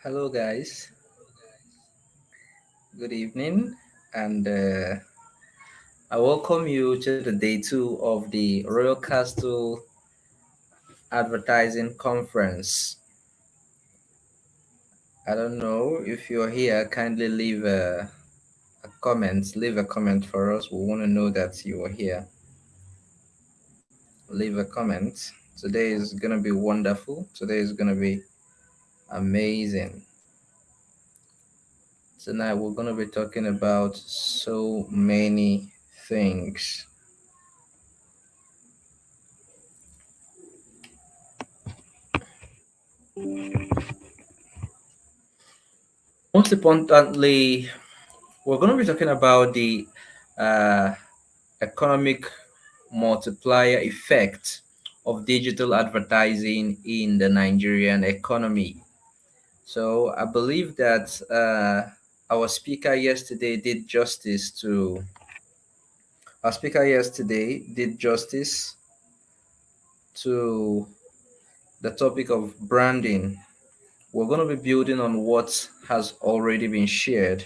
Hello, guys. Good evening, and I welcome you to the day two of the Royal Castle Advertising Conference. I don't know if you're here. Kindly leave a comment. Leave a comment for us. We want to know that you are here. Leave a comment. Today is gonna be wonderful. Today is gonna be amazing. Tonight we're gonna be talking about so many things. Most importantly, we're going to be talking about the uh, economic multiplier effect of digital advertising in the Nigerian economy. So I believe that our speaker yesterday did justice to our speaker yesterday did justice to the topic of branding. We're going to be building on what has already been shared.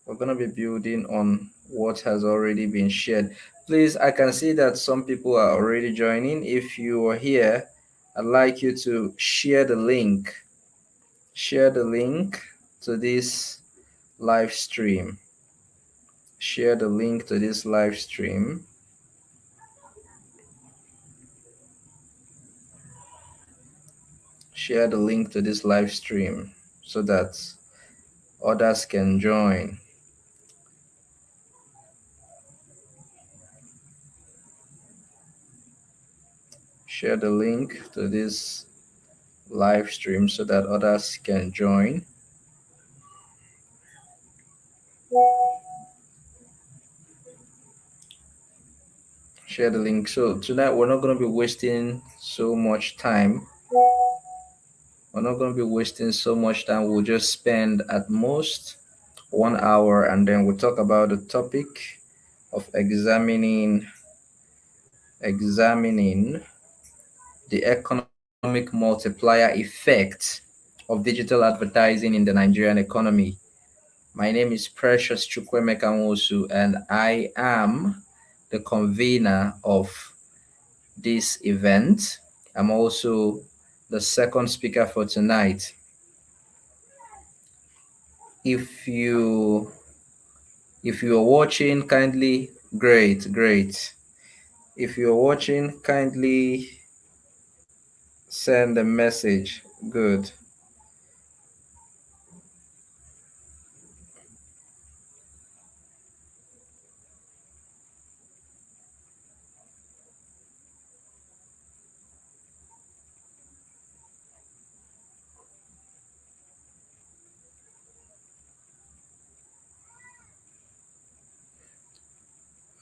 We're going to be building on what has already been shared. Please, I can see that some people are already joining. If you are here, I'd like you to share the link. Share the link to this live stream. Share the link to this live stream. Share the link to this live stream so that others can join. Share the link to this live stream so that others can join. Share the link. So tonight we're not going to be wasting so much time. We're not going to be wasting so much time. We'll just spend at most 1 hour, and then we'll talk about the topic of examining the economic multiplier effect of digital advertising in the Nigerian economy. My name is Precious Chukwemeka Nwosu, and I am the convener of this event. I'm also the second speaker for tonight. If you if you're watching, kindly great. If you're watching, kindly send a message. Good.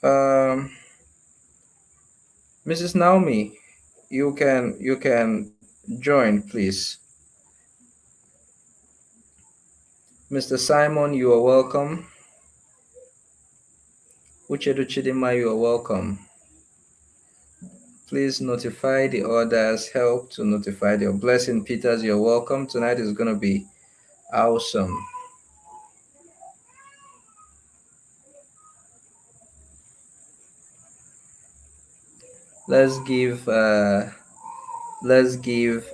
Um, Mrs. Naomi, you can join, please. Mr. Simon, you are welcome. Uchedu Chidima, you are welcome. Please notify the others. Help to notify your blessing. Peters, you're welcome. Tonight is going to be awesome. Let's give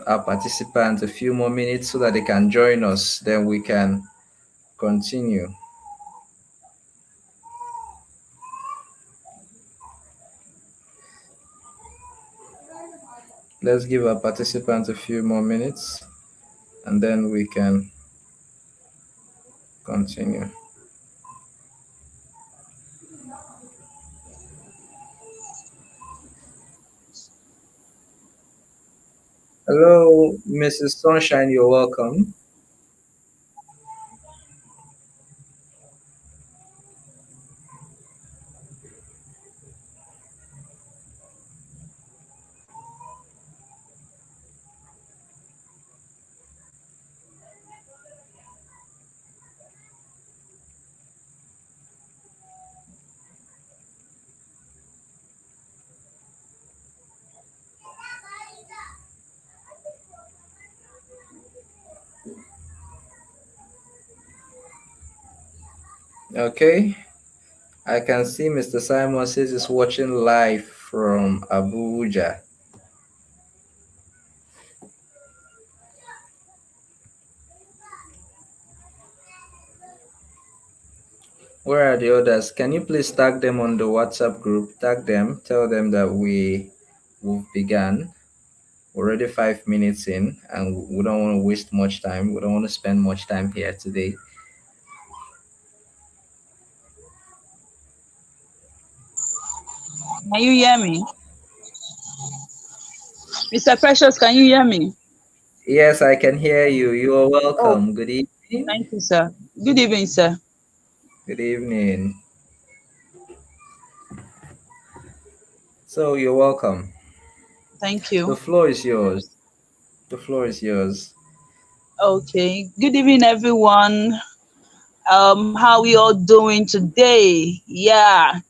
our participants a few more minutes so that they can join us. Then we can continue. Let's give our participants a few more minutes, and then we can continue. Hello, Mrs. Sunshine, you're welcome. Okay, I can see Mr. Simon says he's watching live from Abuja. Where are the others? Can you please tag them on the WhatsApp group? Tag them, tell them that we've begun. We're already 5 minutes in, and we don't want to waste much time. We don't want to spend much time here today. Can you hear me? Mr. Precious, can you hear me? Yes, I can hear you. You are Oh, welcome. Good evening. thank you, sir. Good evening, sir. Good evening. So you're welcome. Thank The you. floor is yours. The floor is yours. Okay. Good evening, everyone. How we all doing today? Yeah.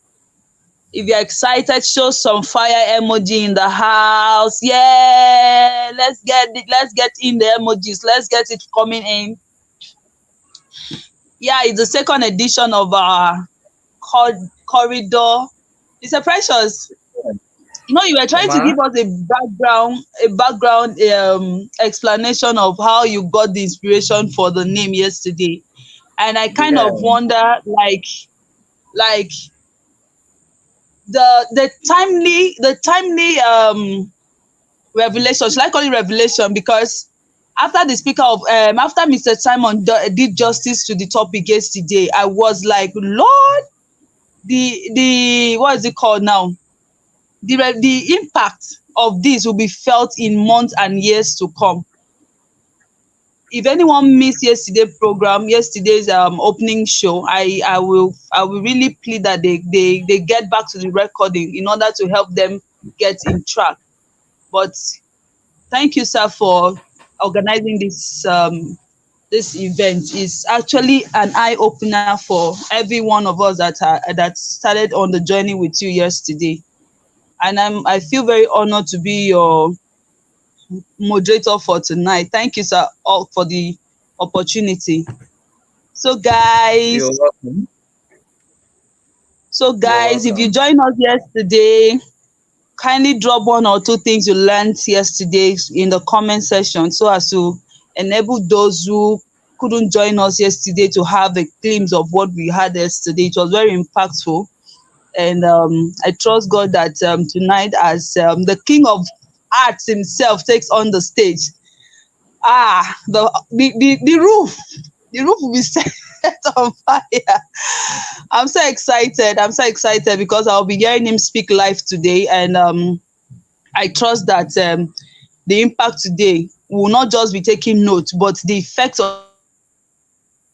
If you're excited, show some fire emoji in the house. Yeah. Let's get it. Let's get in the emojis. Let's get it coming in. Yeah, it's the second edition of our corridor. It's a precious. You were trying to Ma? give us a background explanation of how you got the inspiration for the name yesterday, and I kind Yeah. of wonder, like the timely revelation. Should I call it revelation? Because after Mr. Simon did justice to the topic yesterday, I was like, Lord, the what is it called now? The impact of this will be felt in months and years to come. If anyone missed yesterday's opening show, I will really plead that they get back to the recording in order to help them get in track. But thank you, sir, for organizing this event. It's actually an eye opener for every one of us that started on the journey with you yesterday. And I feel very honored to be your moderator for tonight. Thank you, sir, all for the opportunity. So, You're guys, welcome. so You're guys, if you welcome. joined us yesterday, kindly drop one or two things you learned yesterday in the comment section so as to enable those who couldn't join us yesterday to have a glimpse of what we had yesterday. It was very impactful. And I trust God that tonight, as the King of Arts himself takes on the stage, the roof will be set on fire. I'm so excited because I'll be hearing him speak live today, and I trust that the impact today will not just be taking note, but the effect of his speech will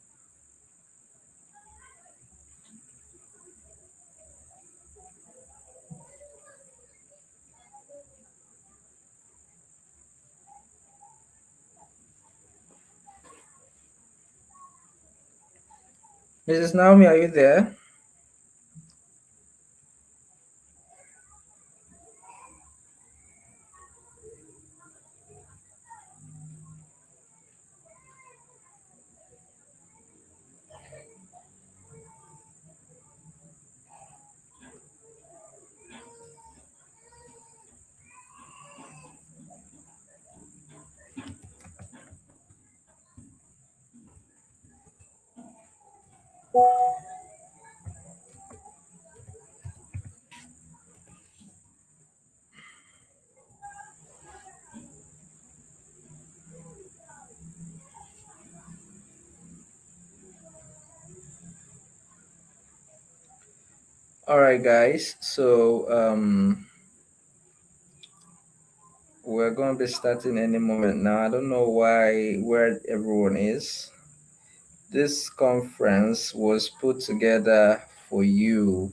be felt in months and years to come. Mrs. Naomi, are you there? All right, guys. So we're gonna be starting any moment now. I don't know where everyone is. This conference was put together for you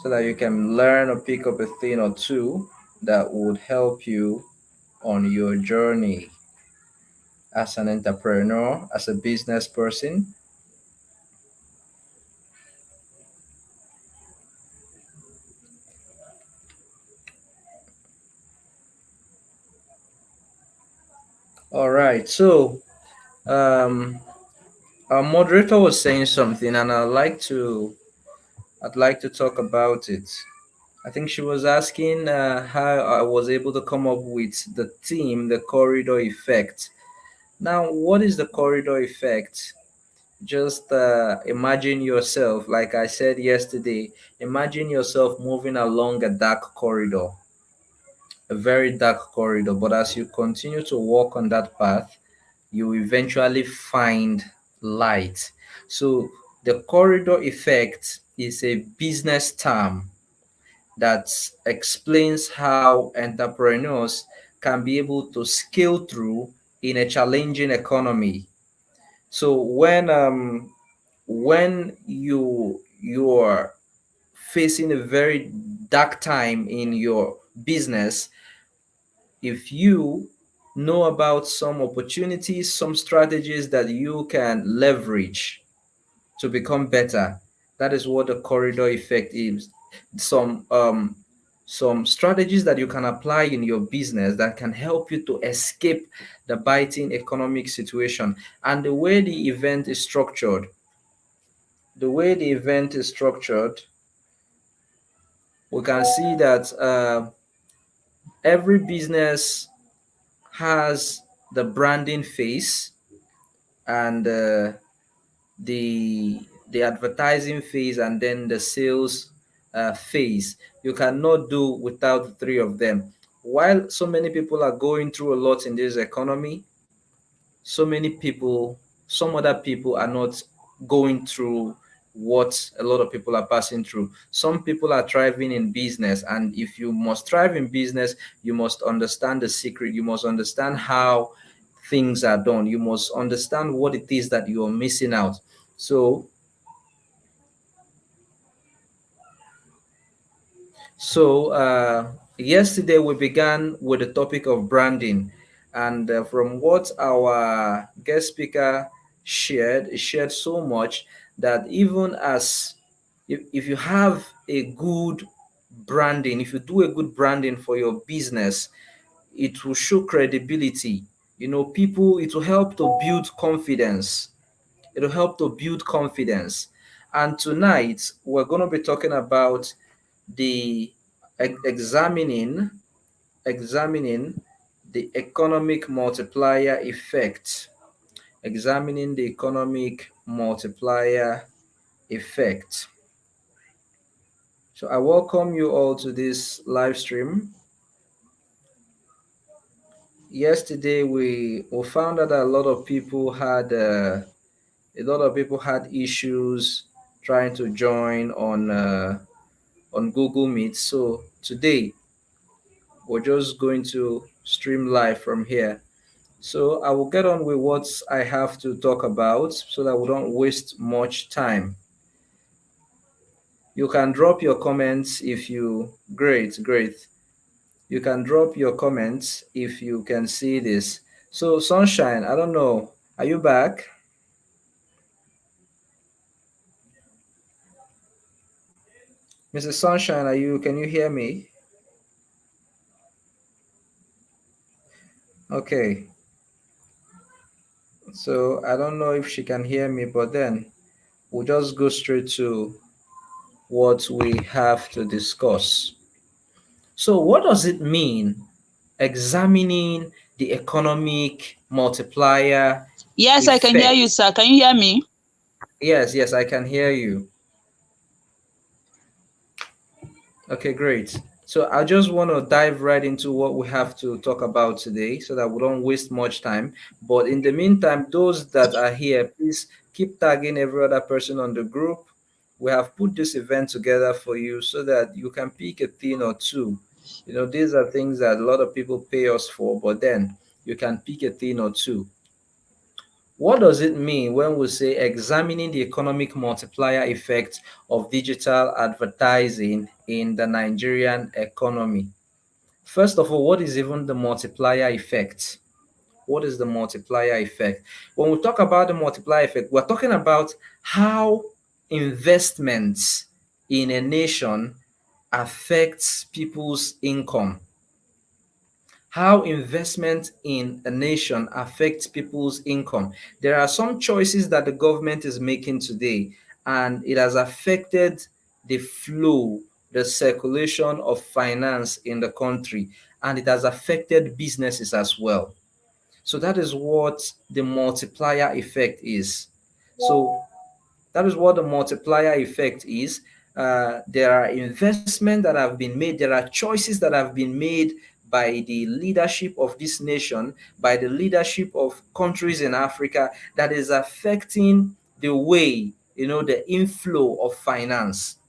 so that you can learn or pick up a thing or two that would help you on your journey as an entrepreneur, as a business person. All right. So, um, Our moderator was saying something, and I'd like to talk about it. I think she was asking how I was able to come up with the theme, the corridor effect. Now, what is the corridor effect? Just imagine yourself, like I said yesterday, imagine yourself moving along a dark corridor, a very dark corridor. But as you continue to walk on that path, you eventually find light. So, the corridor effect is a business term that explains how entrepreneurs can be able to scale through in a challenging economy. So when you are facing a very dark time in your business, if you know about some opportunities, some strategies that you can leverage to become better, that is what the corridor effect is. Some strategies that you can apply in your business that can help you to escape the biting economic situation. And the way the event is structured, we can see that every business has the branding phase and the advertising phase, and then the sales phase. You cannot do without the three of them. While so many people are going through a lot in this economy, so many people, some other people are not going through what a lot of people are passing through. Some people are thriving in business, and if you must thrive in business, you must understand the secret. You must understand how things are done. You must understand what it is that you are missing out. So, yesterday we began with the topic of branding, and from what our guest speaker shared, he shared so much that even as if you have a good branding, if you do a good branding for your business, it will show credibility. People, it will help to build confidence. It will help to build confidence. And tonight we're going to be talking about the examining the economic multiplier effect. Examining the economic multiplier effect. So I welcome you all to this live stream. Yesterday we found out that a lot of people had issues trying to join on Google Meet. So today we're just going to stream live from here. So I will get on with what I have to talk about so that we don't waste much time. You can drop your comments if you great. You can drop your comments if you can see this. So Sunshine, I don't know. Are you back? Mrs. Sunshine, can you hear me? Okay. So I don't know if she can hear me, but then we'll just go straight to what we have to discuss. So, what does it mean examining the economic multiplier Yes, I can hear effect? you, sir. Can you hear me? Yes, I can hear you. Okay, great. So, I just want to dive right into what we have to talk about today so that we don't waste much time. But in the meantime, those that are here, please keep tagging every other person on the group. We have put this event together for you so that you can pick a thing or two. These are things that a lot of people pay us for, but then you can pick a thing or two. What does it mean when we say examining the economic multiplier effect of digital advertising in the Nigerian economy? First of all, what is even the multiplier effect? What is the multiplier effect? When we talk about the multiplier effect, we're talking about how investments in a nation affects people's income. how investment in a nation affects people's income. There are some choices that the government is making today, and it has affected the flow, the circulation of finance in the country, and it has affected businesses as well. So that is what the multiplier effect is. So that is what the multiplier effect is. There are investments that have been made, there are choices that have been made by the leadership of this nation, by the leadership of countries in Africa, that is affecting the way, the inflow of finance,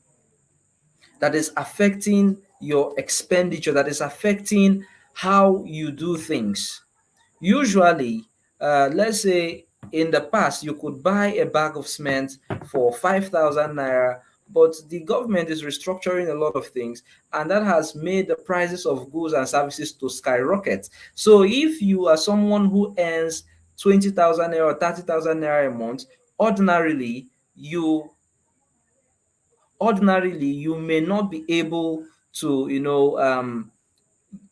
that is affecting your expenditure, that is affecting how you do things. Usually, let's say in the past, you could buy a bag of cement for 5,000 naira, but the government is restructuring a lot of things, and that has made the prices of goods and services to skyrocket. So, if you are someone who earns 20,000 naira or 30,000 naira a month, ordinarily, you you may not be able to,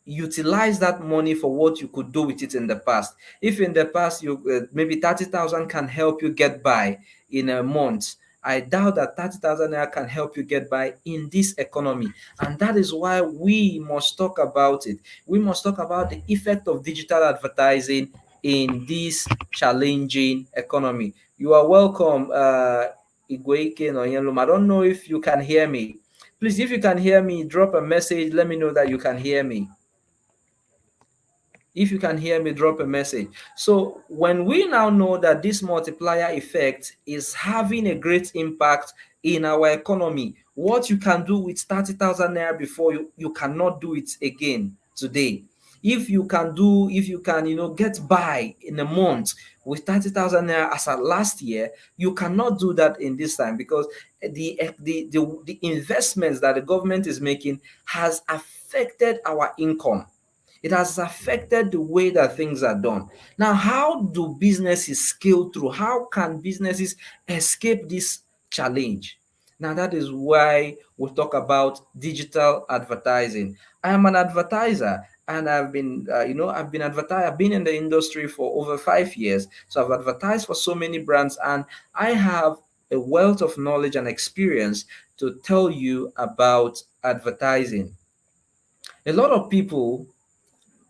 utilize that money for what you could do with it in the past. If in the past you maybe 30,000 can help you get by in a month, I doubt that 30,000 naira can help you get by in this economy. And that is why we must talk about it. We must talk about the effect of digital advertising in this challenging economy. You are welcome, Igweike Noyenlum. I don't know if you can hear me. Please, if you can hear me, drop a message. Let me know that you can hear me. If you can hear me, drop a message. So when we now know that this multiplier effect is having a great impact in our economy, what you can do with 30,000 naira before, you cannot do it again today. If you can get by in a month with 30,000 naira as at last year, you cannot do that in this time, because the investments that the government is making has affected our income. It has affected the way that things are done. Now, how do businesses scale through? How can businesses escape this challenge? Now, that is why we talk about digital advertising. I am an advertiser, and I've been in the industry for over 5 years. So I've advertised for so many brands, and I have a wealth of knowledge and experience to tell you about advertising. A lot of people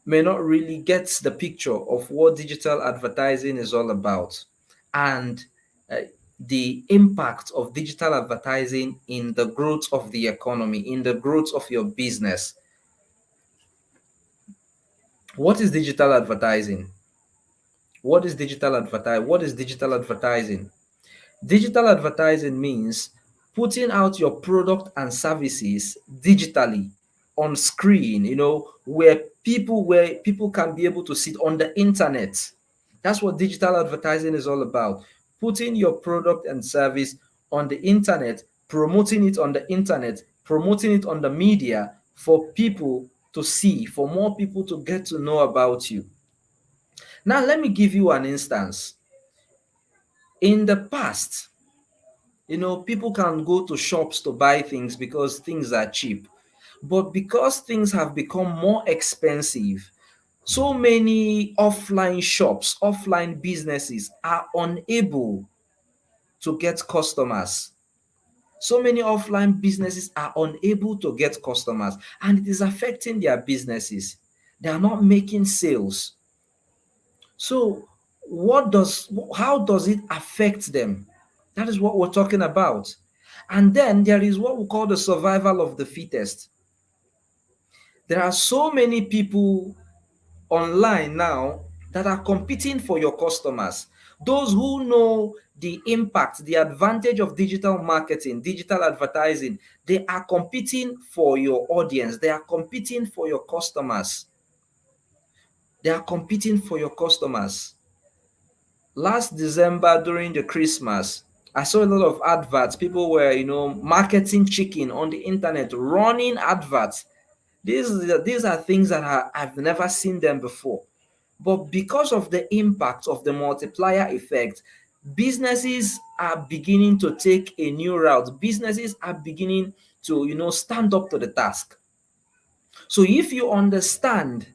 may not really get the picture of what digital advertising is all about, and uh, the impact of digital advertising in the growth of the economy, in the growth of your business. What is digital advertising? What is digital advertising? Digital advertising means putting out your product and services digitally on screen, where people can be able to see it on the internet. That's what digital advertising is all about. Putting your product and service on the internet, promoting it on the internet, promoting it on the media for people to see, for more people to get to know about you. Now, let me give you an instance. In the past, people can go to shops to buy things because things are cheap. But because things have become more expensive, so many offline shops, offline businesses are unable to get customers. So many offline businesses are unable to get customers, and it is affecting their businesses. They are not making sales. So, how does it affect them? That is what we're talking about. And then there is what we call the survival of the fittest. There are so many people online now that are competing for your customers. Those who know the impact, the advantage of digital marketing, digital advertising, they are competing for your audience. They are competing for your customers. They are competing for your customers. Last December during the Christmas, I saw a lot of adverts. People were, marketing chicken on the internet, running adverts. These are things that I've never seen them before. But because of the impact of the multiplier effect, businesses are beginning to take a new route. Businesses are beginning to, stand up to the task. So if you understand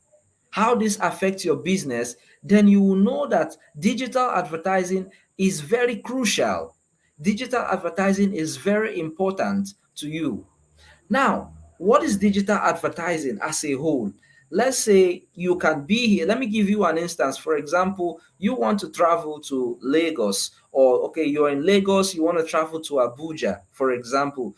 how this affects your business, then you will know that digital advertising is very crucial. Digital advertising is very important to you. Now, what is digital advertising as a whole? Let's say you can be here. Let me give you an instance. For example, you want to travel to Lagos, or okay, you're in Lagos, you want to travel to Abuja, for example.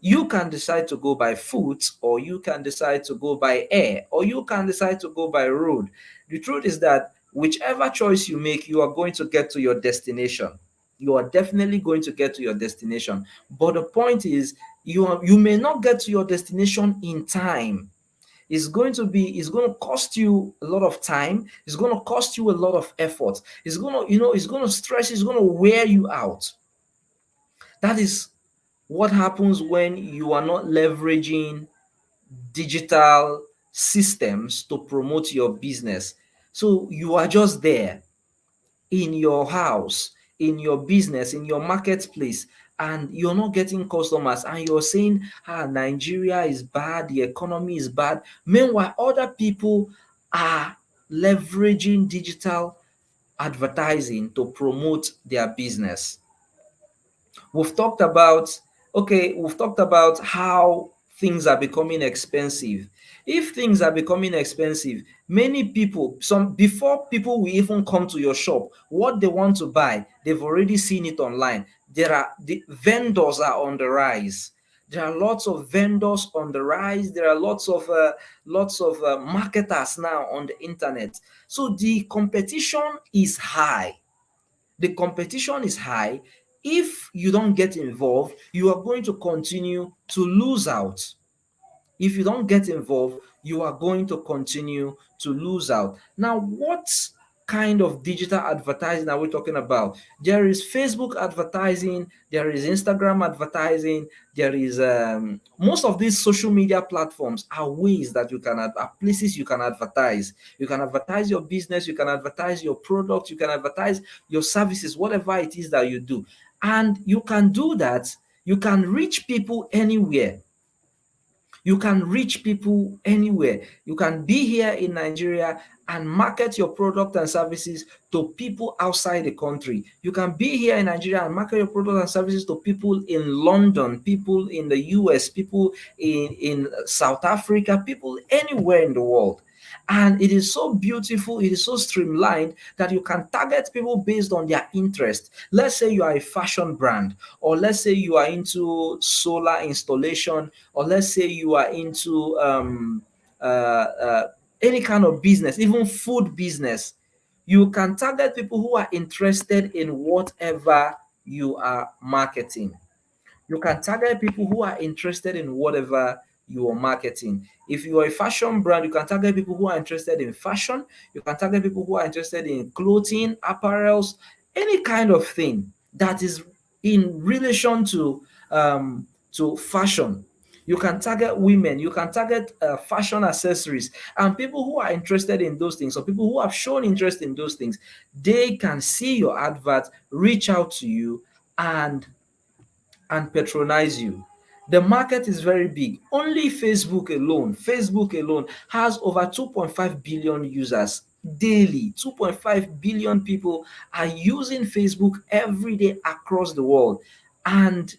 You can decide to go by foot, or you can decide to go by air, or you can decide to go by road. The truth is that whichever choice you make, you are going to get to your destination. You are definitely going to get to your destination. But the point is, you may not get to your destination in time. It's going to cost you a lot of time. It's going to cost you a lot of effort. It's going to, it's going to stress, it's going to wear you out. That is what happens when you are not leveraging digital systems to promote your business. So you are just there in your house, in your business, in your marketplace, and you're not getting customers, and you're saying, Nigeria is bad, the economy is bad. Meanwhile, other people are leveraging digital advertising to promote their business. We've talked about, okay, we've talked about how things are becoming expensive. If things are becoming expensive, many people, some before people will even come to your shop, what they want to buy, they've already seen it online. The vendors are on the rise. There are lots of vendors on the rise. There are lots of marketers now on the internet. So the competition is high. The competition is high. If you don't get involved, you are going to continue to lose out. If you don't get involved, you are going to continue to lose out. Now, what kind of digital advertising are we talking about? There is Facebook advertising, there is Instagram advertising, there is most of these social media platforms are ways that you can are places you can advertise. You can advertise your business, you can advertise your product, you can advertise your services, whatever it is that you do. And you can do that, you can reach people anywhere. You can reach people anywhere. You can be here in Nigeria and market your product and services to people outside the country. You can be here in Nigeria and market your product and services to people in London, people in the US, people in South Africa, people anywhere in the world. And it is so beautiful, it is so streamlined that you can target people based on their interest. Let's say you are a fashion brand, or let's say you are into solar installation, or let's say you are into uh, uh, any kind of business, even food business. You can target people who are interested in whatever you are marketing. You can target people who are interested in whatever you are marketing. If you are a fashion brand, you can target people who are interested in fashion. You can target people who are interested in clothing, apparels, any kind of thing that is in relation to fashion. You can target women, you can target fashion accessories, and people who are interested in those things, or people who have shown interest in those things, they can see your advert, reach out to you, and patronize you. The market is very big. Only Facebook alone has over 2.5 billion users daily. 2.5 billion people are using Facebook every day across the world. And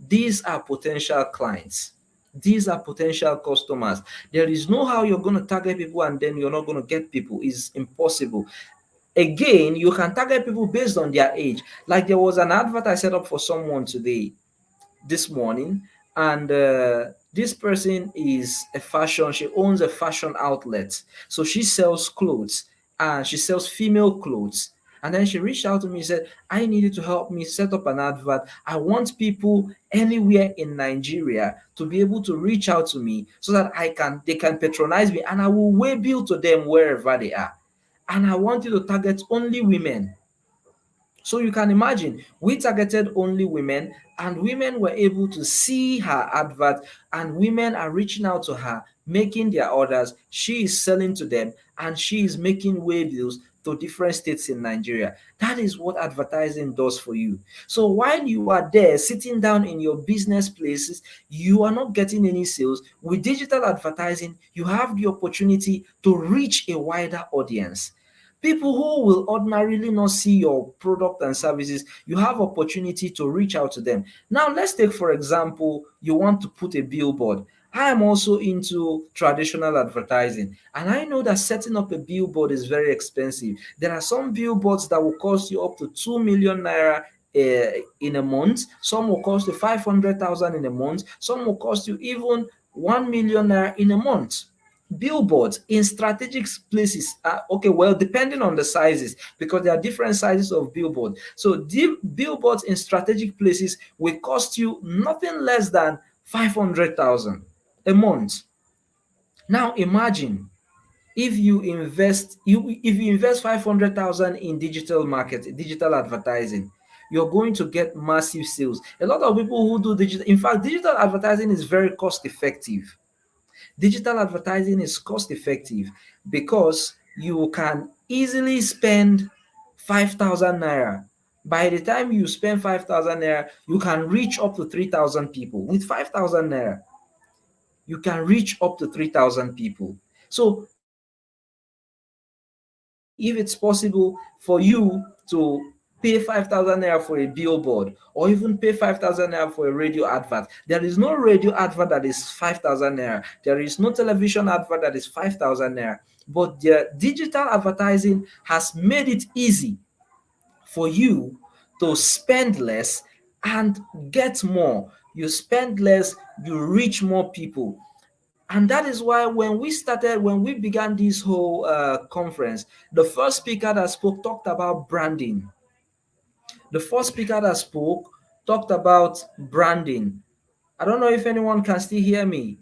these are potential clients. These are potential customers. There is no how you're going to target people and then you're not going to get people. It's impossible. Again, you can target people based on their age. Like there was an advert I set up for someone today, this morning, and this person is a fashion, she owns a fashion outlet, so she sells clothes, and she sells female clothes. And then she reached out to me and said, I needed to help me set up an advert. I want people anywhere in Nigeria to be able to reach out to me so that they can patronize me, and I will way bill to them wherever they are. And I want you to target only women. So you can imagine, we targeted only women, and women were able to see her advert, and women are reaching out to her, making their orders. She is selling to them, and she is making way bills to different states in Nigeria. That is what advertising does for you. So while you are there sitting down in your business places, you are not getting any sales. With digital advertising, you have the opportunity to reach a wider audience. People who will ordinarily not see your product and services, you have opportunity to reach out to them. Now let's take, for example, you want to put a billboard. I am also into traditional advertising, and I know that setting up a billboard is very expensive. There are some billboards that will cost you up to 2 million naira in a month. Some will cost you 500,000 in a month. Some will cost you even 1 million naira in a month. Billboards in strategic places, okay, well, depending on the sizes, because there are different sizes of billboard. So billboards in strategic places will cost you nothing less than 500,000 a month. Now imagine if you invest 500,000 in digital advertising, you're going to get massive sales. A lot of people who do digital, in fact, digital advertising is very cost effective. Digital advertising is cost effective because you can easily spend 5,000 naira. By the time you spend 5,000 naira, you can reach up to 3,000 people. With 5,000 naira, you can reach up to 3,000 people. So if it's possible for you to pay 5,000 naira for a billboard or even pay 5,000 naira for a radio advert, there is no radio advert that is 5,000 naira. There is no television advert that is 5,000 naira. But the digital advertising has made it easy for you to spend less and get more. You spend less, you reach more people. And that is why when we began this whole conference, the first speaker that spoke talked about branding. The first speaker that spoke talked about branding. I don't know if anyone can still hear me.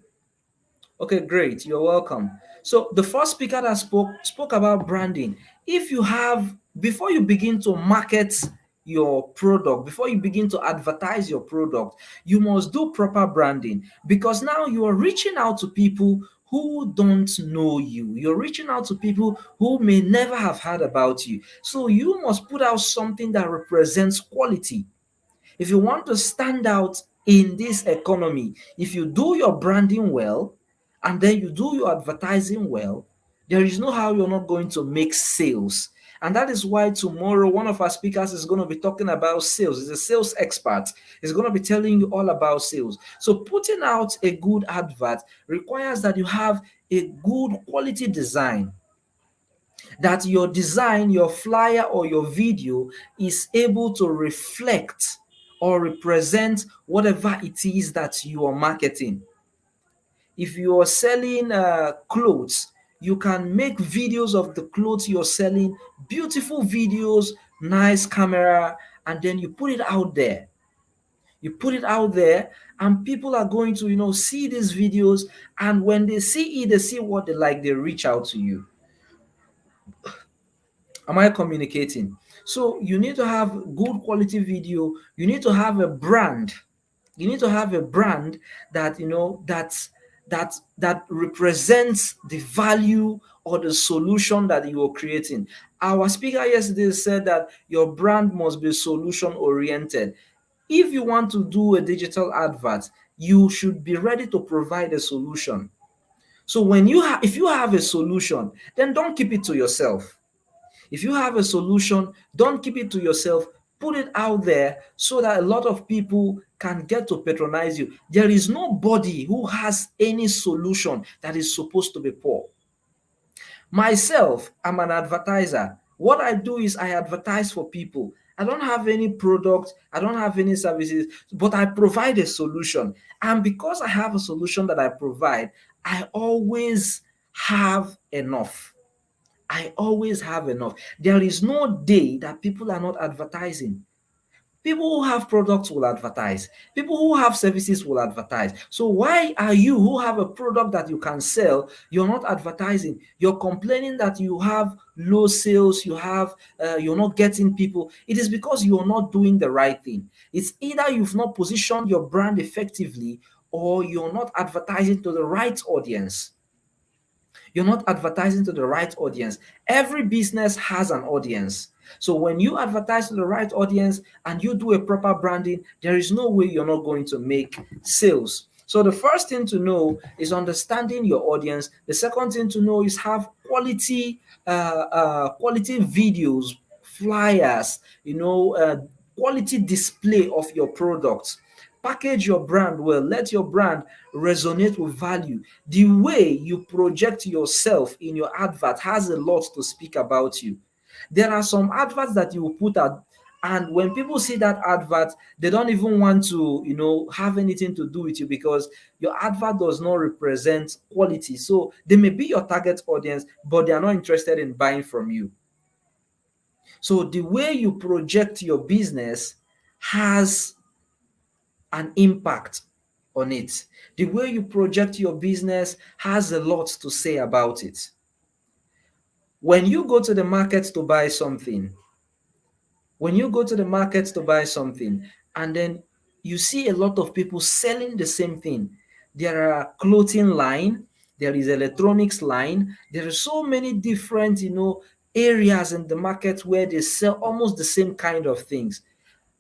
Okay, great. You're welcome. So the first speaker that spoke about branding. If you have Before you begin to market your product, before you begin to advertise your product, you must do proper branding, because now you are reaching out to people who don't know you. You're reaching out to people who may never have heard about you. So you must put out something that represents quality. If you want to stand out in this economy, if you do your branding well and then you do your advertising well, there is no how you're not going to make sales. And that is why tomorrow one of our speakers is going to be talking about sales. He's a sales expert. He's going to be telling you all about sales. So putting out a good advert requires that you have a good quality design, that your design, your flyer, or your video is able to reflect or represent whatever it is that you are marketing. If you are selling clothes, you can make videos of the clothes you're selling, beautiful videos, nice camera, and then you put it out there. You put it out there, and people are going to, see these videos, and when they see it, they see what they like, they reach out to you. Am I communicating? So you need to have good quality video. You need to have a brand. You need to have a brand that that represents the value or the solution that you are creating. Our speaker yesterday said that your brand must be solution oriented. If you want to do a digital advert, you should be ready to provide a solution. So if you have a solution, then don't keep it to yourself. If you have a solution, don't keep it to yourself. Put it out there so that a lot of people can get to patronize you. There is nobody who has any solution that is supposed to be poor. Myself, I'm an advertiser. What I do is I advertise for people. I don't have any product, I don't have any services, but I provide a solution. And because I have a solution that I provide, I always have enough. I always have enough. There is no day that people are not advertising. People who have products will advertise. People who have services will advertise. So why are you who have a product that you can sell, you're not advertising? You're complaining that you have low sales, you're not getting people. It is because you're not doing the right thing. It's either you've not positioned your brand effectively or you're not advertising to the right audience. You're not advertising to the right audience. Every business has an audience. So when you advertise to the right audience and you do a proper branding, there is no way you're not going to make sales. So the first thing to know is understanding your audience. The second thing to know is have quality videos, flyers, quality display of your products. Package your brand well. Let your brand resonate with value. The way you project yourself in your advert has a lot to speak about you. There are some adverts that you will put out, and when people see that advert, they don't even want to, have anything to do with you because your advert does not represent quality. So they may be your target audience, but they are not interested in buying from you. So the way you project your business has an impact on it. The way you project your business has a lot to say about it. When you go to the market to buy something, when you go to the market to buy something, and then you see a lot of people selling the same thing, there are clothing line, there is electronics line, there are so many different, areas in the market where they sell almost the same kind of things.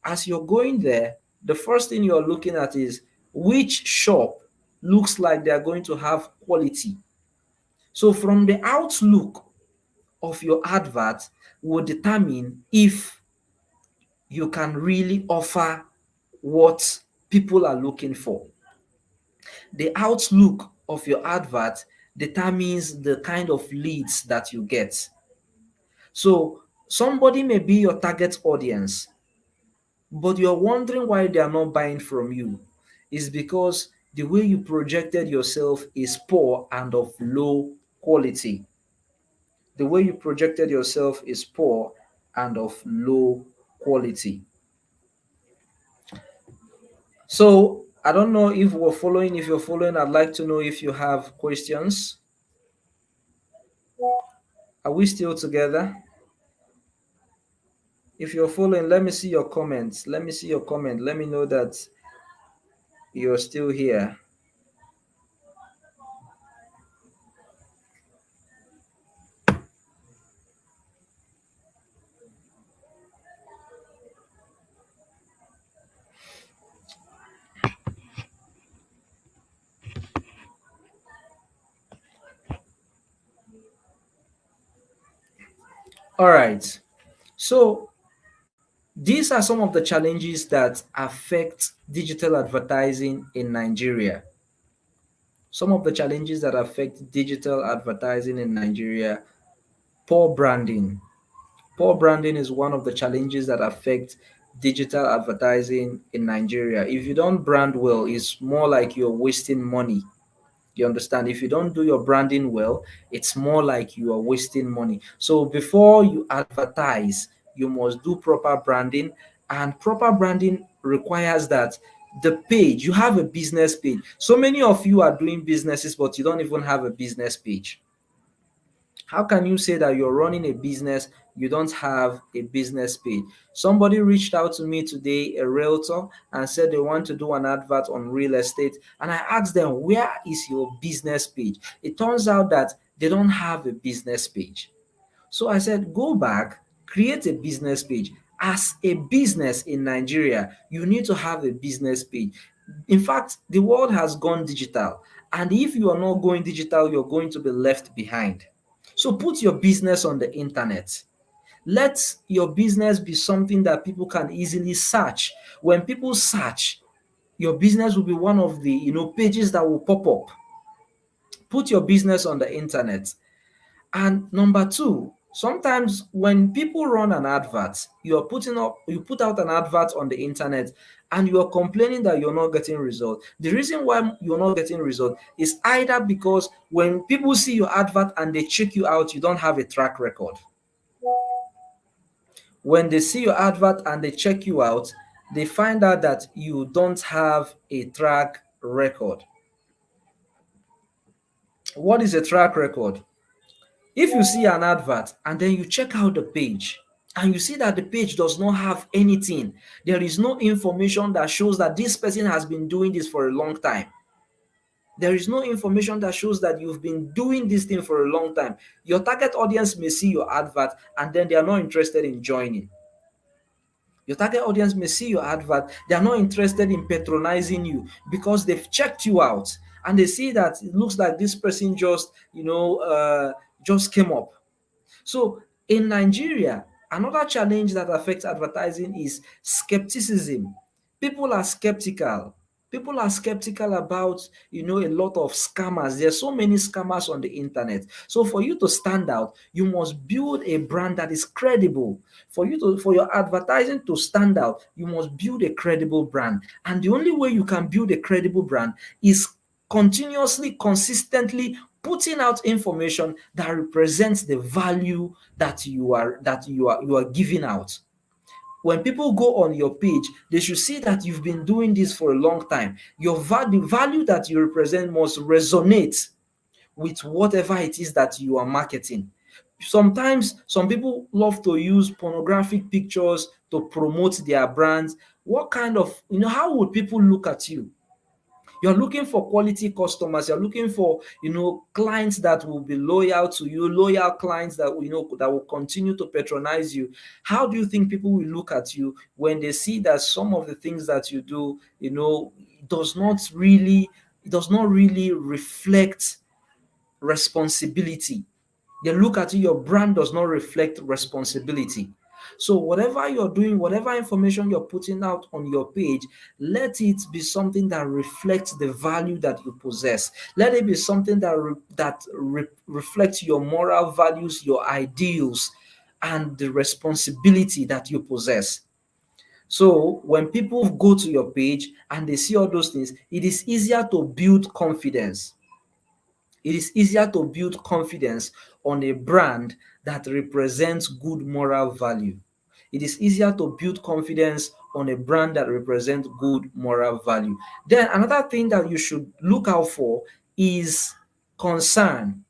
As you're going there, the first thing you're looking at is which shop looks like they're going to have quality. So from the outlook of your advert will determine if you can really offer what people are looking for. The outlook of your advert determines the kind of leads that you get. So somebody may be your target audience, but you're wondering why they are not buying from you. Is because the way you projected yourself is poor and of low quality. The way you projected yourself is poor and of low quality. So I don't know if we're following. If you're following, I'd like to know if you have questions. Are we still together? If you're following, let me see your comments. Let me see your comment. Let me know that you're still here. All right. So these are some of the challenges that affect digital advertising in Nigeria. Some of the challenges that affect digital advertising in Nigeria: poor branding. Poor branding is one of the challenges that affect digital advertising in Nigeria. If you don't brand well, it's more like you're wasting money. You understand? If you don't do your branding well, it's more like you are wasting money. So before you advertise, you must do proper branding, and proper branding requires that the page, you have a business page. So many of you are doing businesses, but you don't even have a business page. How can you say that you're running a business, you don't have a business page? Somebody reached out to me today, a realtor, and said they want to do an advert on real estate. And I asked them, where is your business page? It turns out that they don't have a business page. So I said, go back, create a business page. As a business in Nigeria, you need to have a business page. In fact, the world has gone digital. And if you are not going digital, you're going to be left behind. So put your business on the internet. Let your business be something that people can easily search. When people search, your business will be one of the pages that will pop up. Put your business on the internet. And number two, sometimes when people run an advert, you put out an advert on the internet and you are complaining that you're not getting results. The reason why you're not getting results is either because when people see your advert and they check you out, you don't have a track record. When they see your advert and they check you out, they find out that you don't have a track record. What is a track record? If you see an advert and then you check out the page and you see that the page does not have anything, there is no information that shows that this person has been doing this for a long time, There is no information that shows that you've been doing this thing for a long time. Your target audience may see your advert and then they are not interested in joining. Your target audience may see your advert, they are not interested in patronizing you because they've checked you out and they see that it looks like this person just, just came up. So in Nigeria, another challenge that affects advertising is skepticism. People are skeptical. People are skeptical about, a lot of scammers. There's so many scammers on the internet. So for you to stand out, you must build a brand that is credible. For your advertising to stand out, you must build a credible brand. And the only way you can build a credible brand is continuously, consistently putting out information that represents the value that you are giving out. When people go on your page, they should see that you've been doing this for a long time. The value that you represent must resonate with whatever it is that you are marketing. Sometimes some people love to use pornographic pictures to promote their brands. What kind of, how would people look at you? You're looking for quality customers. You're looking for, clients that will be loyal to you, loyal clients that that will continue to patronize you. How do you think people will look at you when they see that some of the things that you do, does not really reflect responsibility? They look at you, your brand does not reflect responsibility. So whatever you're doing, whatever information you're putting out on your page, let it be something that reflects the value that you possess. Let it be something that reflects your moral values, your ideals, and the responsibility that you possess. So when people go to your page and they see all those things, it is easier to build confidence. It is easier to build confidence on a brand that represents good moral value. It is easier to build confidence on a brand that represents good moral value. Then another thing that you should look out for is concern.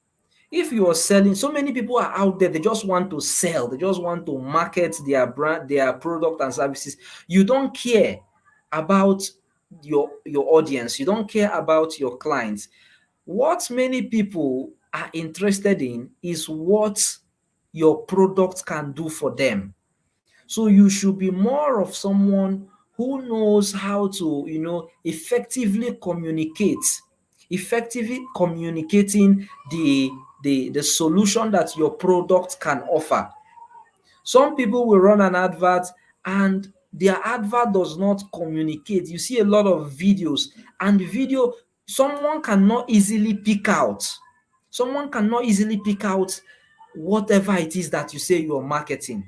If you are selling, so many people are out there, they just want to sell, they just want to market their brand, their product and services. You don't care about your audience, you don't care about your clients. What many people are interested in is what your product can do for them. So you should be more of someone who knows how to, effectively communicate, effectively communicating the solution that your product can offer. Some people will run an advert and their advert does not communicate. You see a lot of videos and the video, someone cannot easily pick out. Someone cannot easily pick out whatever it is that you say you're marketing.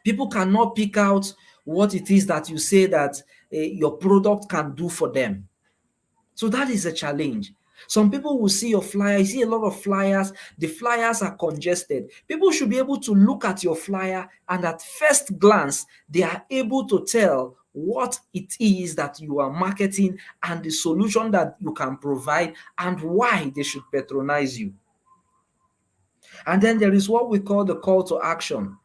People cannot pick out what it is that you say that your product can do for them. So that is a challenge. Some people will see your flyer, you see a lot of flyers, the flyers are congested. People should be able to look at your flyer and at first glance, they are able to tell what it is that you are marketing and the solution that you can provide and why they should patronize you. And then there is what we call the call to action.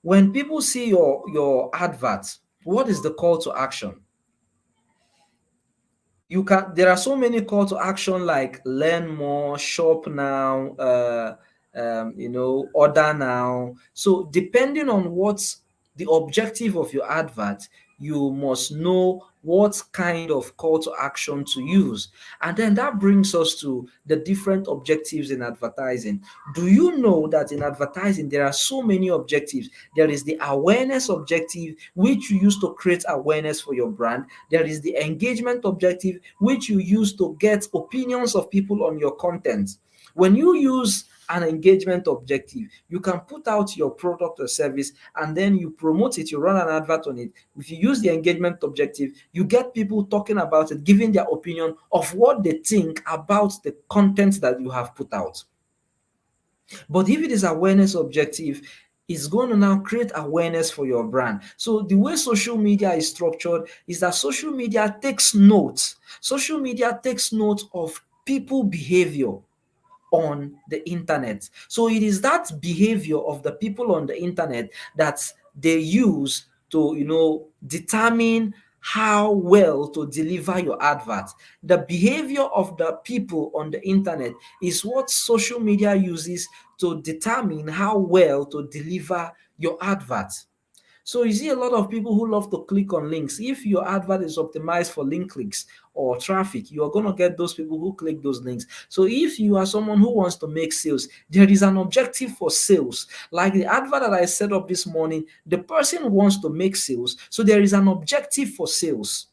When people see your advert, what is the call to action? There are so many call to action like learn more, shop now, order now. So depending on what's the objective of your advert, you must know what kind of call to action to use. And then that brings us to the different objectives in advertising. Do you know that in advertising there are so many objectives? There is the awareness objective, which you use to create awareness for your brand. There is the engagement objective, which you use to get opinions of people on your content. When you use an engagement objective, you can put out your product or service and then you promote it, you run an advert on it. If you use the engagement objective, you get people talking about it, giving their opinion of what they think about the content that you have put out. But if it is awareness objective, it's going to now create awareness for your brand. So the way social media is structured is that social media takes note. Social media takes note of people behavior on the internet. So it is that behavior of the people on the internet that they use to, determine how well to deliver your advert. The behavior of the people on the internet is what social media uses to determine how well to deliver your advert. So you see a lot of people who love to click on links. If your advert is optimized for link clicks or traffic, you are going to get those people who click those links. So if you are someone who wants to make sales, there is an objective for sales. Like the advert that I set up this morning, the person wants to make sales. So there is an objective for sales.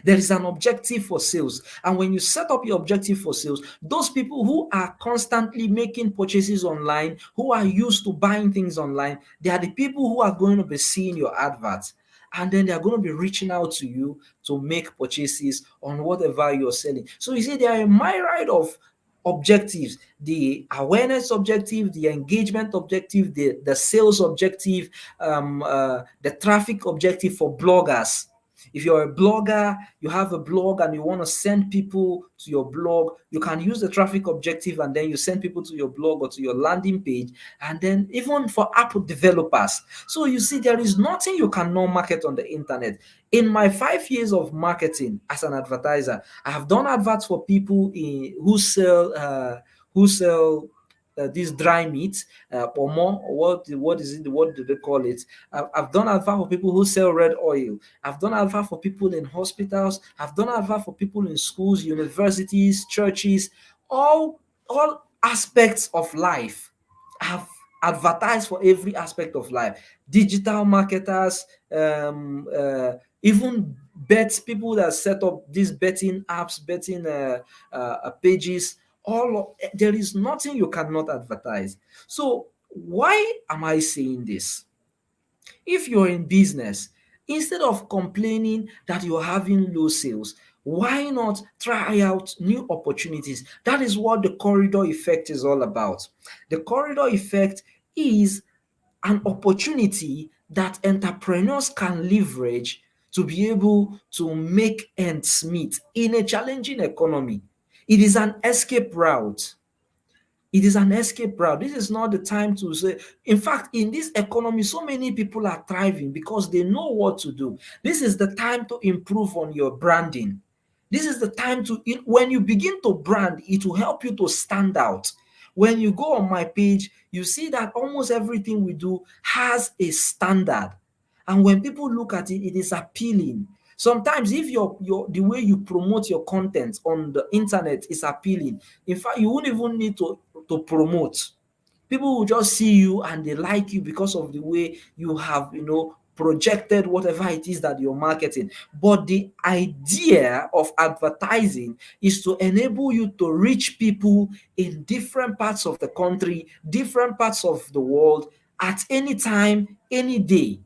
There is an objective for sales. And when you set up your objective for sales, those people who are constantly making purchases online, who are used to buying things online, they are the people who are going to be seeing your adverts. And then they are going to be reaching out to you to make purchases on whatever you're selling. So you see, there are a myriad of objectives: the awareness objective, the engagement objective, the sales objective, the traffic objective for bloggers. If you're a blogger, you have a blog and you want to send people to your blog, you can use the traffic objective and then you send people to your blog or to your landing page. And then even for app developers. So you see, there is nothing you cannot market on the internet. In my 5 years of marketing as an advertiser, I have done adverts for people who sell this dry meat, or more. What is it? What do they call it? I've done advert for people who sell red oil. I've done advert for people in hospitals. I've done advert for people in schools, universities, churches, all aspects of life. I've advertised for every aspect of life. Digital marketers, even bets, people that set up these betting apps, betting pages. There is nothing you cannot advertise. So why am I saying this? If you're in business, instead of complaining that you're having low sales, why not try out new opportunities? That is what the corridor effect is all about. The corridor effect is an opportunity that entrepreneurs can leverage to be able to make ends meet in a challenging economy. It is an escape route. It is an escape route. This is not the time to say, in fact, in this economy, so many people are thriving because they know what to do. This is the time to improve on your branding. This is the time when you begin to brand, it will help you to stand out. When you go on my page, you see that almost everything we do has a standard. And when people look at it, it is appealing. Sometimes if the way you promote your content on the internet is appealing, in fact, you won't even need to promote. People will just see you and they like you because of the way you have, projected whatever it is that you're marketing. But the idea of advertising is to enable you to reach people in different parts of the country, different parts of the world, at any time, any day.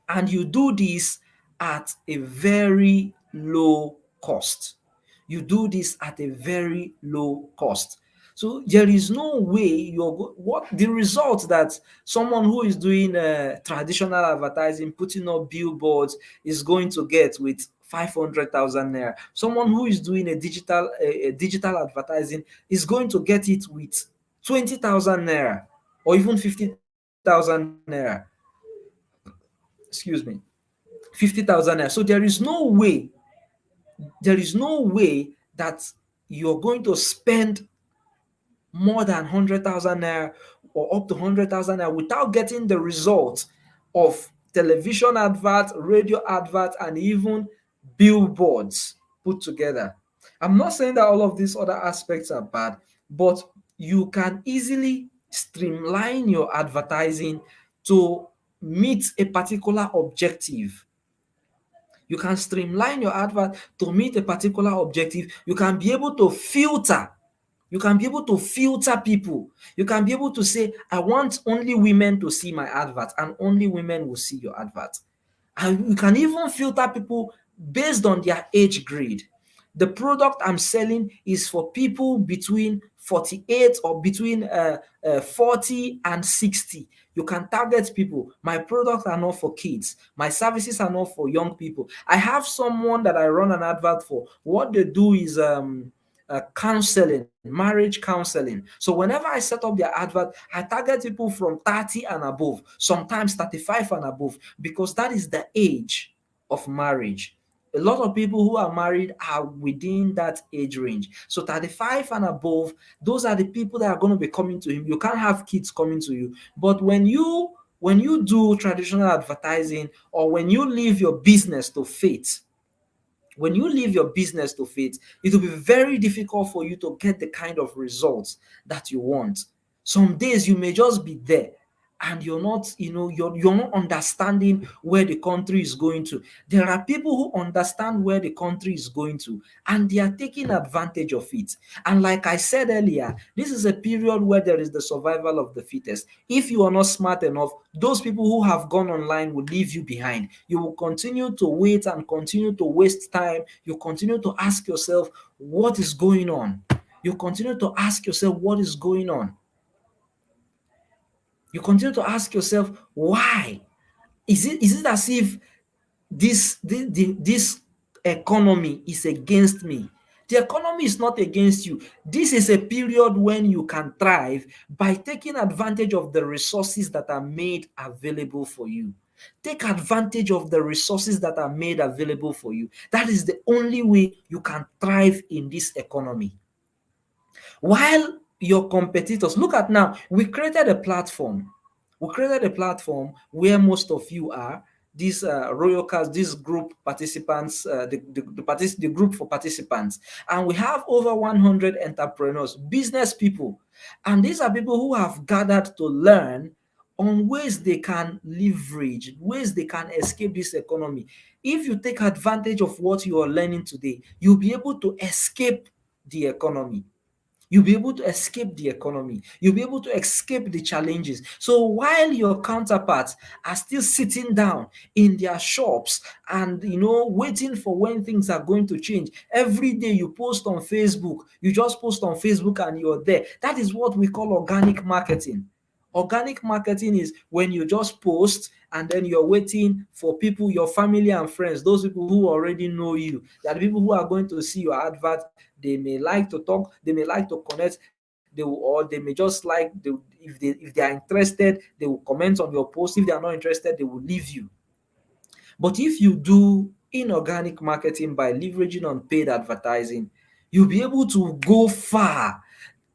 And you do this at a very low cost. You do this at a very low cost. So there is no way what the result that someone who is doing traditional advertising, putting up billboards, is going to get with 500,000 naira. Someone who is doing a digital advertising is going to get it with 20,000 naira or even 50,000 naira. Excuse me, 50,000 naira. So there is no way that you're going to spend more than 100,000 naira or up to 100,000 naira without getting the result of television advert, radio advert, and even billboards put together. I'm not saying that all of these other aspects are bad, but you can easily streamline your advertising to meet a particular objective. You can streamline your advert to meet a particular objective. You can be able to filter. You can be able to filter people. You can be able to say, I want only women to see my advert, and only women will see your advert. And you can even filter people based on their age grade. The product I'm selling is for people between 48 or between 40 and 60. You can target people. My products are not for kids. My services are not for young people. I have someone that I run an advert for. What they do is counseling, marriage counseling. So whenever I set up their advert, I target people from 30 and above, sometimes 35 and above, because that is the age. of marriage. A lot of people who are married are within that age range. So 35 and above, those are the people that are going to be coming to him. You can't have kids coming to you. But when you do traditional advertising, or when you leave your business to faith, when you leave your business to faith, it will be very difficult for you to get the kind of results that you want. Some days you may just be there and you're not, you're not understanding where the country is going to. There are people who understand where the country is going to, and they are taking advantage of it. And like I said earlier, this is a period where there is the survival of the fittest. If you are not smart enough, those people who have gone online will leave you behind. You will continue to wait and continue to waste time. You continue to ask yourself, what is going on? You continue to ask yourself, what is going on? You continue to ask yourself, why? Is it as if this economy is against me? The economy is not against you. This is a period when you can thrive by taking advantage of the resources that are made available for you. Take advantage of the resources that are made available for you. That is the only way you can thrive in this economy. While your competitors, look at now, we created a platform. We created a platform where most of you are, these royal cast, these group participants, the group for participants, and we have over 100 entrepreneurs, business people, and these are people who have gathered to learn on ways they can leverage, ways they can escape this economy. If you take advantage of what you are learning today, you'll be able to escape the economy. You'll be able to escape the economy. You'll be able to escape the challenges. So while your counterparts are still sitting down in their shops and waiting for when things are going to change, every day you post on Facebook, you just post on Facebook and you're there. That is what we call organic marketing. Organic marketing is when you just post and then you're waiting for people, your family and friends, those people who already know you, that the people who are going to see your advert, they may like to talk, they may like to connect, or they may just like, if they are interested, they will comment on your post. If they are not interested, they will leave you. But if you do inorganic marketing by leveraging on paid advertising, you'll be able to go far.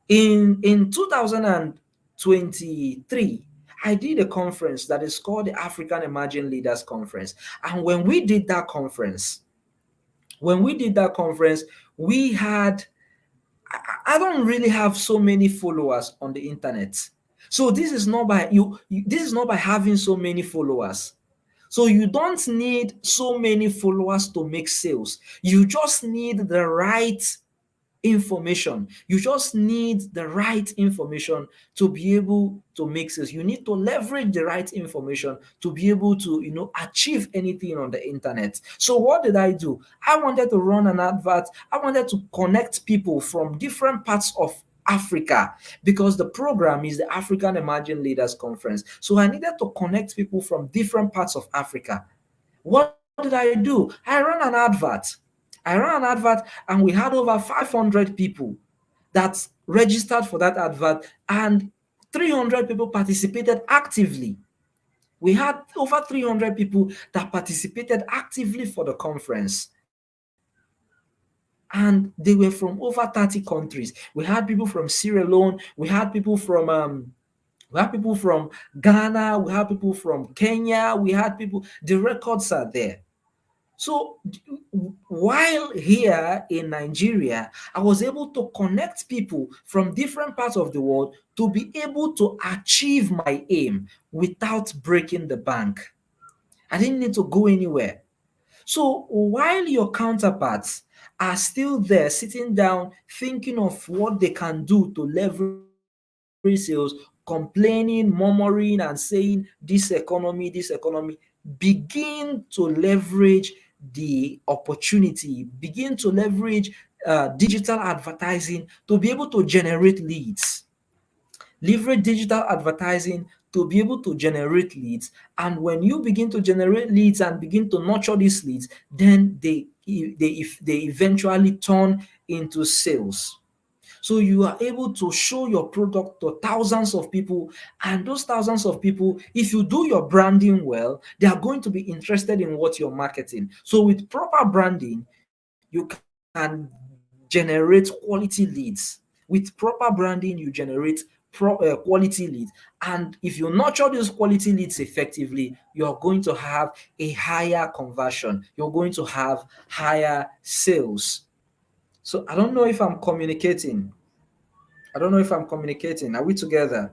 In 2023, I did a conference that is called the African Emerging Leaders Conference. And when we did that conference, we had, I don't really have so many followers on the internet. So this is not by this is not by having so many followers. So you don't need so many followers to make sales. You just need the right information. You just need the right information to be able to make sales. You need to leverage the right information to be able to, achieve anything on the internet. So what did I do? I wanted to run an advert. I wanted to connect people from different parts of Africa, because the program is the African Emerging Leaders Conference. So I needed to connect people from different parts of Africa. What did I do? I ran an advert and we had over 500 people that registered for that advert, and 300 people participated actively. We had over 300 people that participated actively for the conference. And they were from over 30 countries. We had people from Sierra Leone, we had people from Ghana, we had people from Kenya, the records are there. So while here in Nigeria, I was able to connect people from different parts of the world to be able to achieve my aim without breaking the bank. I didn't need to go anywhere. So while your counterparts are still there sitting down thinking of what they can do to leverage sales, complaining, murmuring, and saying this economy, begin to leverage the opportunity, begin to leverage digital advertising to be able to generate leads. Leverage digital advertising to be able to generate leads. And when you begin to generate leads and begin to nurture these leads, then they eventually turn into sales. So you are able to show your product to thousands of people, and those thousands of people, if you do your branding well, they are going to be interested in what you're marketing. So with proper branding, you can generate quality leads. With proper branding, you generate quality leads. And if you nurture those quality leads effectively, you're going to have a higher conversion. You're going to have higher sales. So I don't know if I'm communicating. I don't know if I'm communicating. Are we together?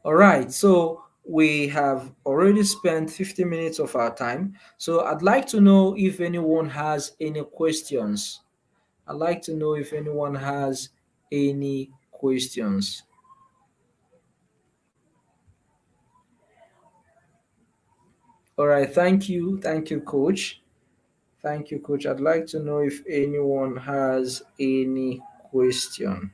All right. So we have already spent 50 minutes of our time. So I'd like to know if anyone has any questions. I'd like to know if anyone has any questions. All right. Thank you. Thank you, coach. Thank you, coach. I'd like to know if anyone has any question.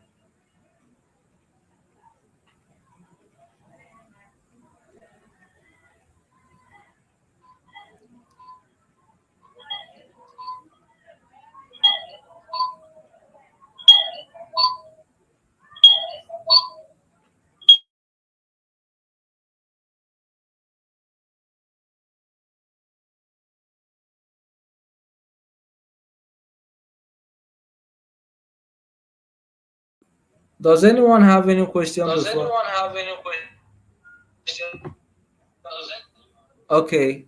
Does anyone have any question Does before? anyone have any question? Okay.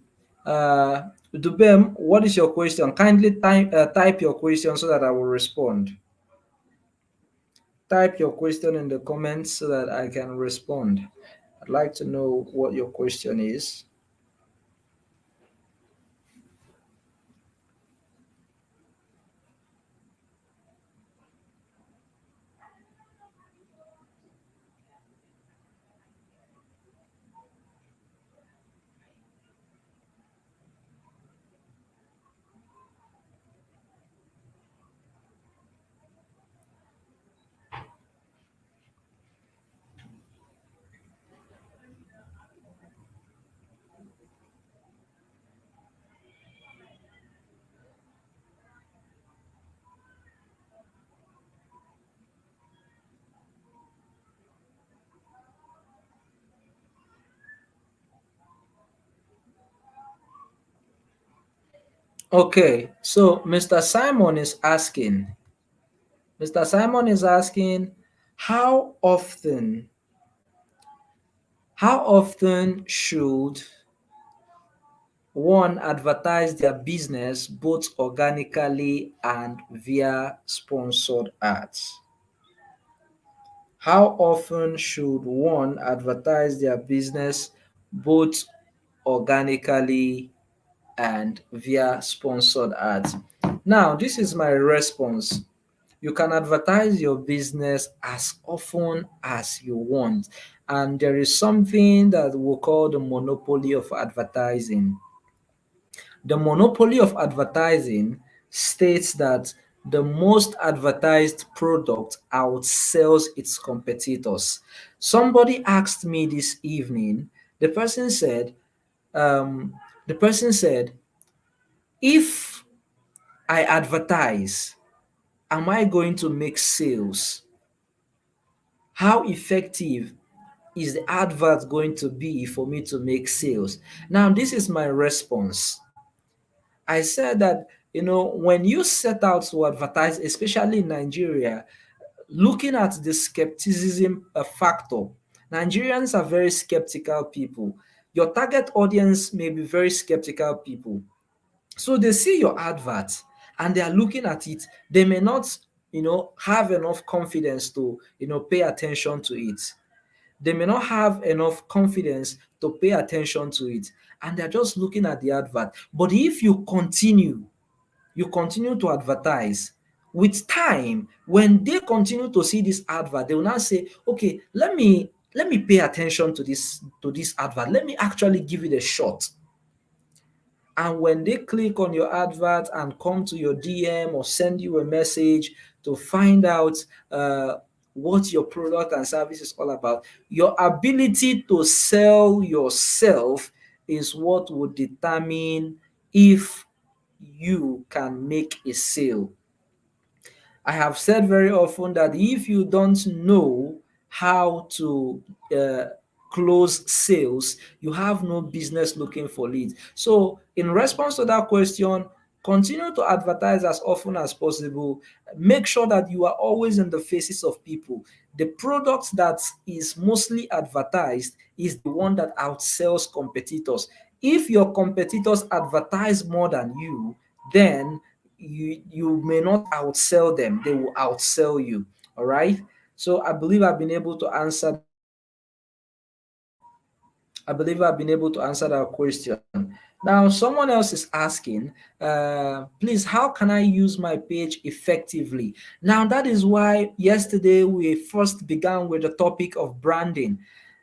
Dubem, what is your question? Kindly type your question so that I will respond. Type your question in the comments so that I can respond. I'd like to know what your question is. Okay, so Mr. Simon is asking, how often, how often should one advertise their business both organically and via sponsored ads? How often should one advertise their business both organically and via sponsored ads? Now, this is my response. You can advertise your business as often as you want, and there is something that we call the monopoly of advertising. The monopoly of advertising states that the most advertised product outsells its competitors. Somebody asked me this evening, the person said, um, the person said, if I advertise, am I going to make sales? How effective is the advert going to be for me to make sales? Now, this is my response. I said that, when you set out to advertise, especially in Nigeria, looking at the skepticism factor, Nigerians are very skeptical people. Your target audience may be very skeptical people. So they see your advert and they are looking at it. They may not, have enough confidence to, pay attention to it. They may not have enough confidence to pay attention to it. And they're just looking at the advert. But if you continue to advertise, with time, when they continue to see this advert, they will now say, okay, let me pay attention to this advert. Let me actually give it a shot. And when they click on your advert and come to your DM or send you a message to find out what your product and service is all about, your ability to sell yourself is what will determine if you can make a sale. I have said very often that if you don't know how to uh, close sales, you have no business looking for leads. So, in response to that question, continue to advertise as often as possible. Make sure that you are always in the faces of people. The product that is mostly advertised is the one that outsells competitors. If your competitors advertise more than you, then you may not outsell them, they will outsell you. All right, so I've been able to answer that I believe I've been able to answer that question. Now, someone else is asking, please, how can I use my page effectively? Now, that is why yesterday we first began with the topic of branding.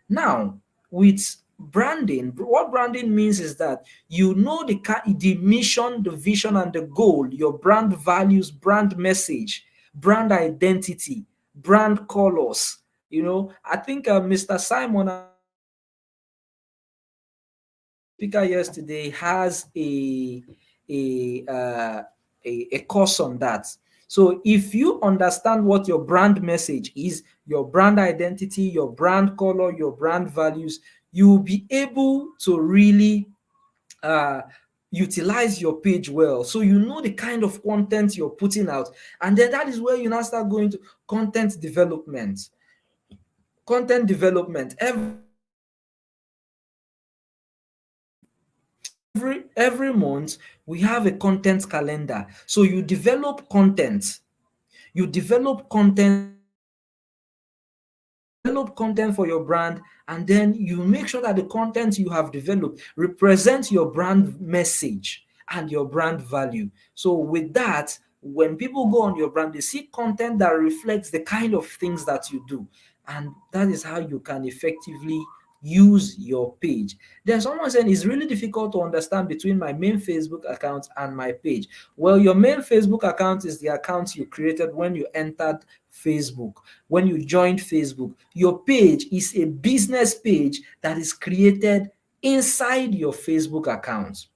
Now, with branding, what branding means is that you know the mission, the vision, and the goal, your brand values, brand message, brand identity, brand colors. I think Mr. Simon, speaker yesterday, has a uh, a course on that. So if you understand what your brand message is, your brand identity, your brand color, your brand values, you will be able to really uh, utilize your page well. So you know the kind of content you're putting out, and then that is where you now start going to content development. Content development. Every month we have a content calendar. So you develop content. You develop content develop content for your brand, and then you make sure that the content you have developed represents your brand message and your brand value. So with that, when people go on your brand, they see content that reflects the kind of things that you do, and that is how you can effectively use your page. Then someone saying it's really difficult to understand between my main Facebook account and my page. Well, your main Facebook account is the account you created when you entered Facebook, when you joined Facebook. Your page is a business page that is created inside your Facebook account.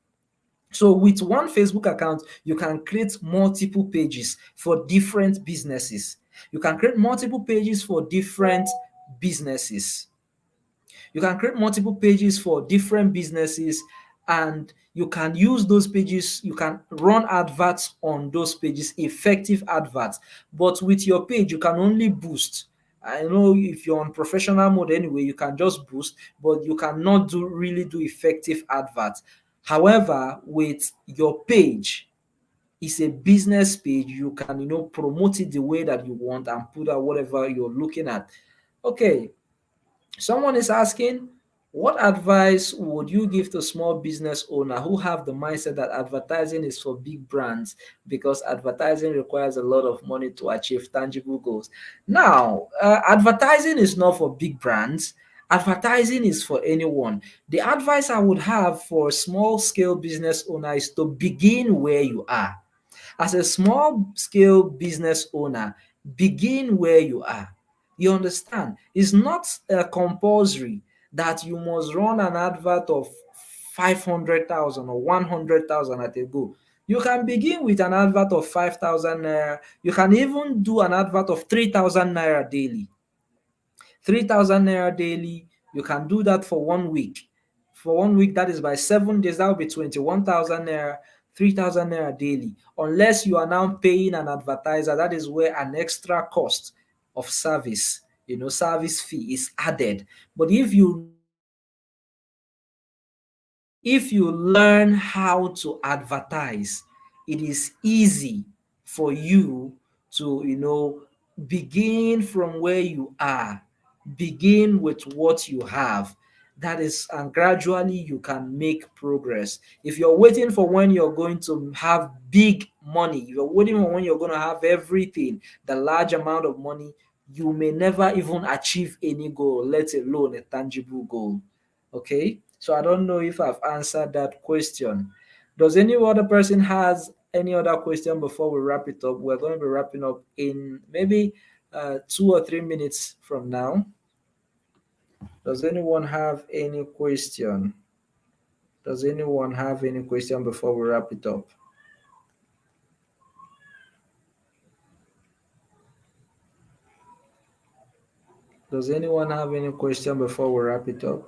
So with one Facebook account, you can create multiple pages for different businesses. You can create multiple pages for different businesses. You can create multiple pages for different businesses, and you can use those pages, you can run adverts on those pages, effective adverts. But with your page, you can only boost. I know if you're on professional mode anyway, you can just boost, but you cannot do effective adverts. However, with your page, it's a business page. You can, promote it the way that you want and put out whatever you're looking at. Okay, someone is asking, what advice would you give to small business owner who have the mindset that advertising is for big brands because advertising requires a lot of money to achieve tangible goals? Now, advertising is not for big brands. Advertising is for anyone. The advice I would have for a small scale business owner is to begin where you are. As a small scale business owner, begin where you are. You understand? It's not compulsory that you must run an advert of 500,000 or 100,000 at a go. You can begin with an advert of 5,000 naira. You can even do an advert of 3,000 naira daily. 3,000 naira daily, you can do that for 1 week. For 1 week, that is by 7 days, that will be 21,000 naira, 3,000 naira daily. Unless you are now paying an advertiser, that is where an extra cost of service, service fee is added. But if you learn how to advertise, it is easy for you to, begin from where you are, begin with what you have. That is, and gradually you can make progress. If you're waiting for when you're going to have big money, you're waiting for when you're going to have everything, the large amount of money, you may never even achieve any goal, let alone a tangible goal. Okay, so I don't know if I've answered that question. Does any other person has any other question before we wrap it up? We're going to be wrapping up in maybe 2 or 3 minutes from now. Does anyone have any question? Does anyone have any question before we wrap it up? Does anyone have any question before we wrap it up?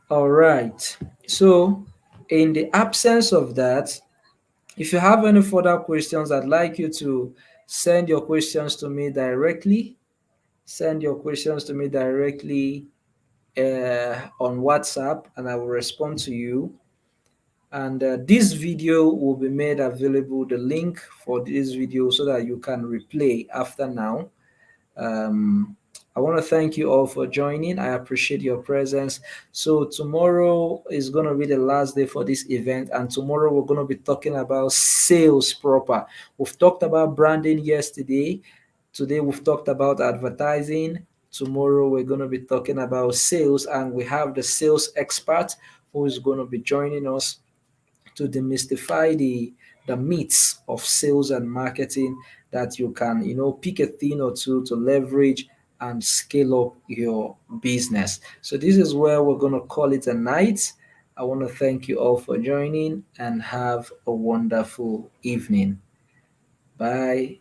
All right. So, in the absence of that, if you have any further questions, I'd like you to send your questions to me directly. Send your questions to me directly on WhatsApp, and I will respond to you. And this video will be made available, the link for this video, so that you can replay after now. um, I want to thank you all for joining. I appreciate your presence. So tomorrow is going to be the last day for this event, and tomorrow we're going to be talking about sales proper. We've talked about branding yesterday. Today we've talked about advertising. Tomorrow we're going to be talking about sales, and we have the sales expert who is going to be joining us to demystify the myths of sales and marketing, that you can pick a thing or two to leverage and scale up your business. So this is where we're going to call it a night. I want to thank you all for joining and have a wonderful evening. Bye.